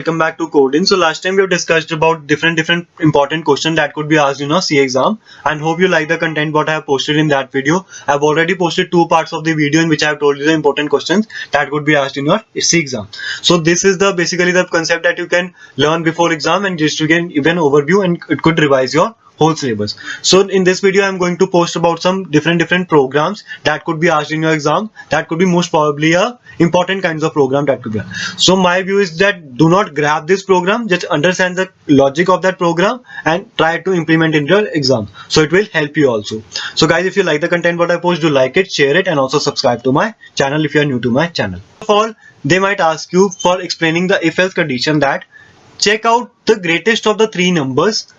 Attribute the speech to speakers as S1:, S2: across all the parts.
S1: Welcome back to Coding. So last time we have discussed about different important questions that could be asked in a C exam, and hope you like the content what I have posted in that video. I've already posted two parts of the video in which I have told you the important questions that could be asked in your C exam. So this is the basically the concept that you can learn before exam, and just you can even overview, and it could revise your whole syllabus. So in this video I'm going to post about some different programs that could be asked in your exam, that could be most probably a important kinds of program that could be. So my view is that do not grab this program, just understand the logic of that program and try to implement in your exam, so it will help you also. So guys, if you like the content what I post, do like it, share it, and also subscribe to my channel if you are new to my channel. First of all, they might ask you for explaining the if else condition, that check out the greatest of the three numbers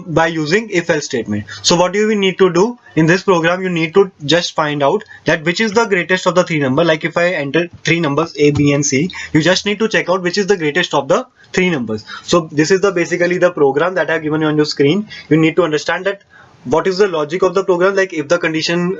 S1: by using if else statement. So what do we need to do in this program? You need to just find out that which is the greatest of the three number. Like if I enter three numbers A, B and C, you just need to check out which is the greatest of the three numbers. So this is the basically the program that I have given you on your screen. You need to understand that what is the logic of the program. Like if the condition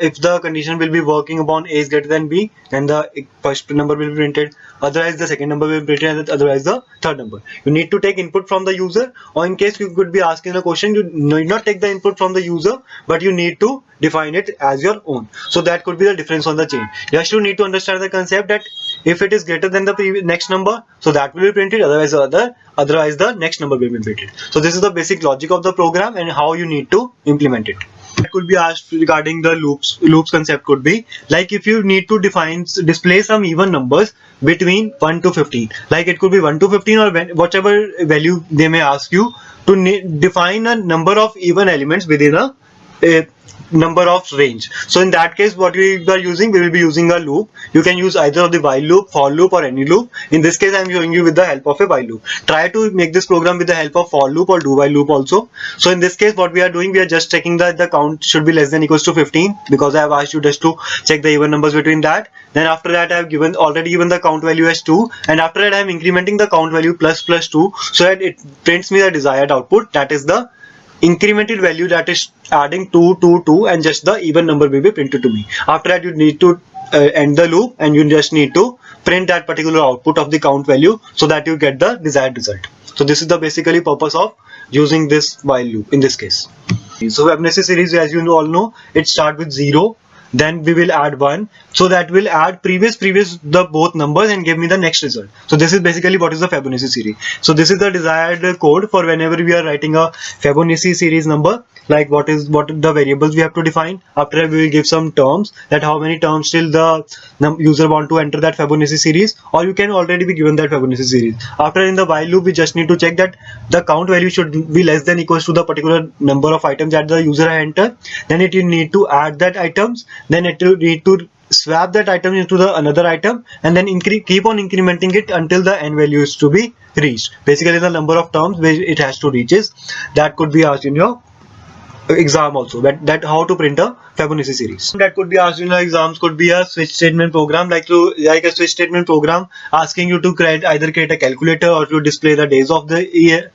S1: will be working upon A is greater than B, then the first number will be printed, otherwise the second number will be printed, and otherwise the third number. You need to take input from the user, or in case you could be asking a question, you need not take the input from the user, but you need to define it as your own. So that could be the difference on the chain. Just you need to understand the concept that if it is greater than the next number, so that will be printed, otherwise the next number will be printed. So this is the basic logic of the program and how you need to implement it. That could be asked regarding the loops concept could be like if you need to display some even numbers between 1 to 15, like it could be 1 to 15 or whatever value they may ask you to define a number of even elements within a number of range. So in that case, what we will be using a loop. You can use either of the while loop, for loop, or any loop. In this case, I am showing you with the help of a while loop. Try to make this program with the help of for loop or do while loop also. So in this case, what we are doing, we are just checking that the count should be less than equals to 15, because I have asked you just to check the even numbers between that. Then after that, I have already given the count value as 2, and after that I am incrementing the count value plus 2, so that it prints me the desired output, that is the incremented value, that is adding 2 to 2, and just the even number will be printed to me. After that, you need to end the loop, and you just need to print that particular output of the count value, so that you get the desired result. So this is the basically purpose of using this while loop in this case. So Fibonacci series, as you all know, it starts with 0, then we will add 1, so that will add previous the both numbers and give me the next result. So this is basically what is the Fibonacci series. So this is the desired code for whenever we are writing a Fibonacci series number, like what the variables we have to define. After that, we will give some terms, that how many terms till the user want to enter that Fibonacci series, or you can already be given that Fibonacci series. After, in the while loop, we just need to check that the count value should be less than equals to the particular number of items that the user entered. Then you need to add that items, then it will need to swap that item into the another item, and then keep on incrementing it until the n value is to be reached. Basically the number of terms where it has to reach is that could be asked in your exam also, that how to print a Fibonacci series. That could be asked in your exams could be a switch statement program, like a switch statement program asking you to either create a calculator, or to display the days of the year,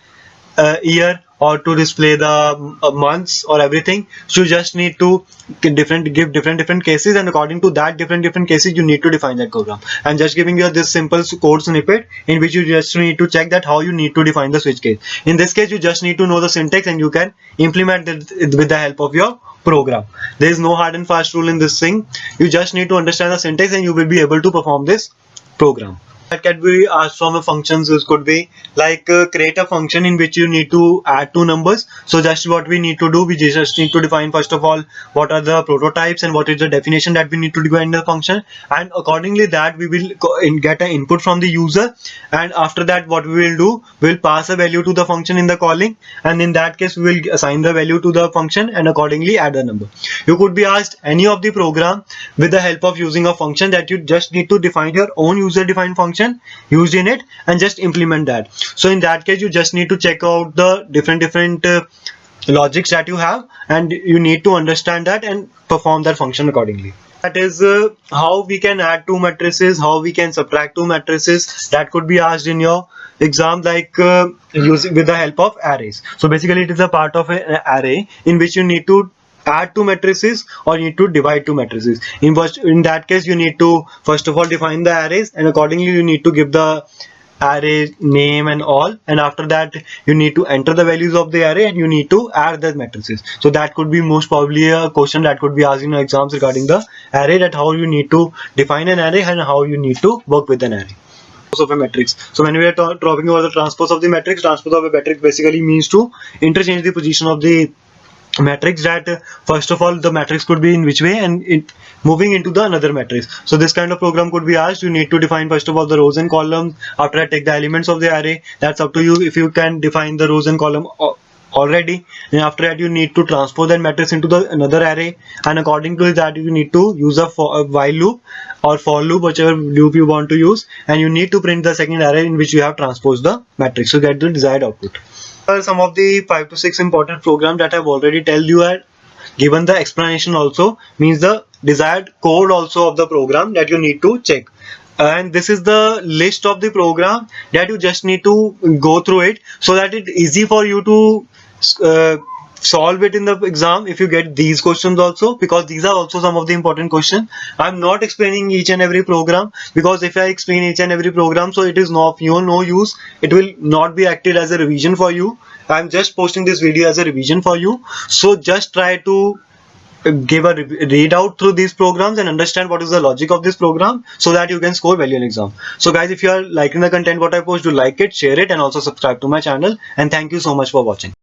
S1: or to display the months or everything. So you just need to give different cases, and according to that different cases you need to define that program. I'm just giving you this simple code snippet in which you just need to check that how you need to define the switch case. In this case, you just need to know the syntax, and you can implement it with the help of your program. There is no hard and fast rule in this thing. You just need to understand the syntax, and you will be able to perform this program. That can be asked from a functions. This could be like create a function in which you need to add two numbers. So just what we need to do, we just need to define first of all what are the prototypes and what is the definition that we need to define the function, and accordingly that we will get an input from the user, and after that what we will do, we will pass a value to the function in the calling, and in that case we will assign the value to the function and accordingly add the number. You could be asked any of the program with the help of using a function, that you just need to define your own user defined function used in it and just implement that. So in that case, you just need to check out the different logics that you have, and you need to understand that and perform that function accordingly. That is how we can add two matrices, how we can subtract two matrices. That could be asked in your exam, like using with the help of arrays. So basically it is a part of an array in which you need to add two matrices or you need to divide two matrices. In that case, you need to first of all define the arrays, and accordingly you need to give the array name and all, and after that you need to enter the values of the array and you need to add the matrices. So that could be most probably a question that could be asked in exams regarding the array, that how you need to define an array and how you need to work with an array of a matrix. So when we are talking about the transpose of the matrix, transpose of a matrix basically means to interchange the position of the matrix, that first of all the matrix could be in which way and it moving into the another matrix. So this kind of program could be asked. You need to define first of all the rows and columns. After that, take the elements of the array. That's up to you if you can define the rows and column already. And after that, you need to transpose that matrix into the another array, and according to that you need to use a while loop or for loop, whichever loop you want to use, and you need to print the second array in which you have transposed the matrix to get the desired output. Some of the 5 to 6 important programs that I've already told you and given the explanation also, means the desired code also of the program that you need to check. And this is the list of the program that you just need to go through it, so that it's easy for you to solve it in the exam if you get these questions also, because these are also some of the important questions. I'm not explaining each and every program, because if I explain each and every program, so it is no use. It will not be acted as a revision for you. I'm just posting this video as a revision for you. So just try to give a read out through these programs and understand what is the logic of this program, so that you can score well in exam. So guys, if you are liking the content what I post, do like it, share it, and also subscribe to my channel. And thank you so much for watching.